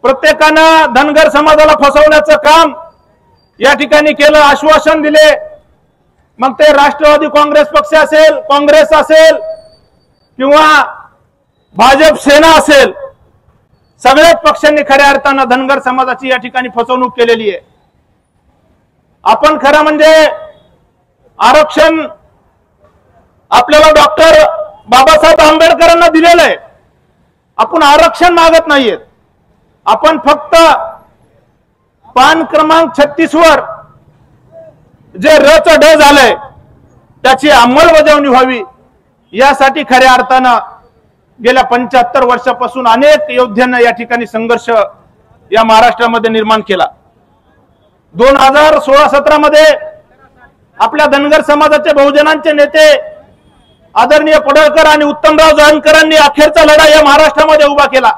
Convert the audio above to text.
प्रत्येकानं धनगर समाजाला फसवण्याचं काम या ठिकाणी केलं, आश्वासन दिले। मग ते राष्ट्रवादी काँग्रेस पक्ष असेल, काँग्रेस असेल किंवा भाजप सेना असेल, सगळ्याच पक्षांनी खऱ्या अर्थानं धनगर समाजाची या ठिकाणी फसवणूक केलेली आहे। आपण खरं म्हणजे आरक्षण आपल्याला डॉक्टर बाबासाहेब आंबेडकरांना दिलेलं आहे। आपण आरक्षण मागत नाहीये, आपण फक्त पान क्रमांक 36 वर जे रच ड झालंय त्याची अंमलबजावणी व्हावी यासाठी खऱ्या अर्थानं गेल्या 75 वर्षापासून अनेक योद्ध्यांना या ठिकाणी संघर्ष या महाराष्ट्रामध्ये निर्माण केला। 2016-17 मध्ये आपल्या धनगर समाजाचे बहुजनांचे नेते आदरणीय पडळकर आणि उत्तमराव जानकरांनी अखेरचा लढा या महाराष्ट्रामध्ये उभा केला।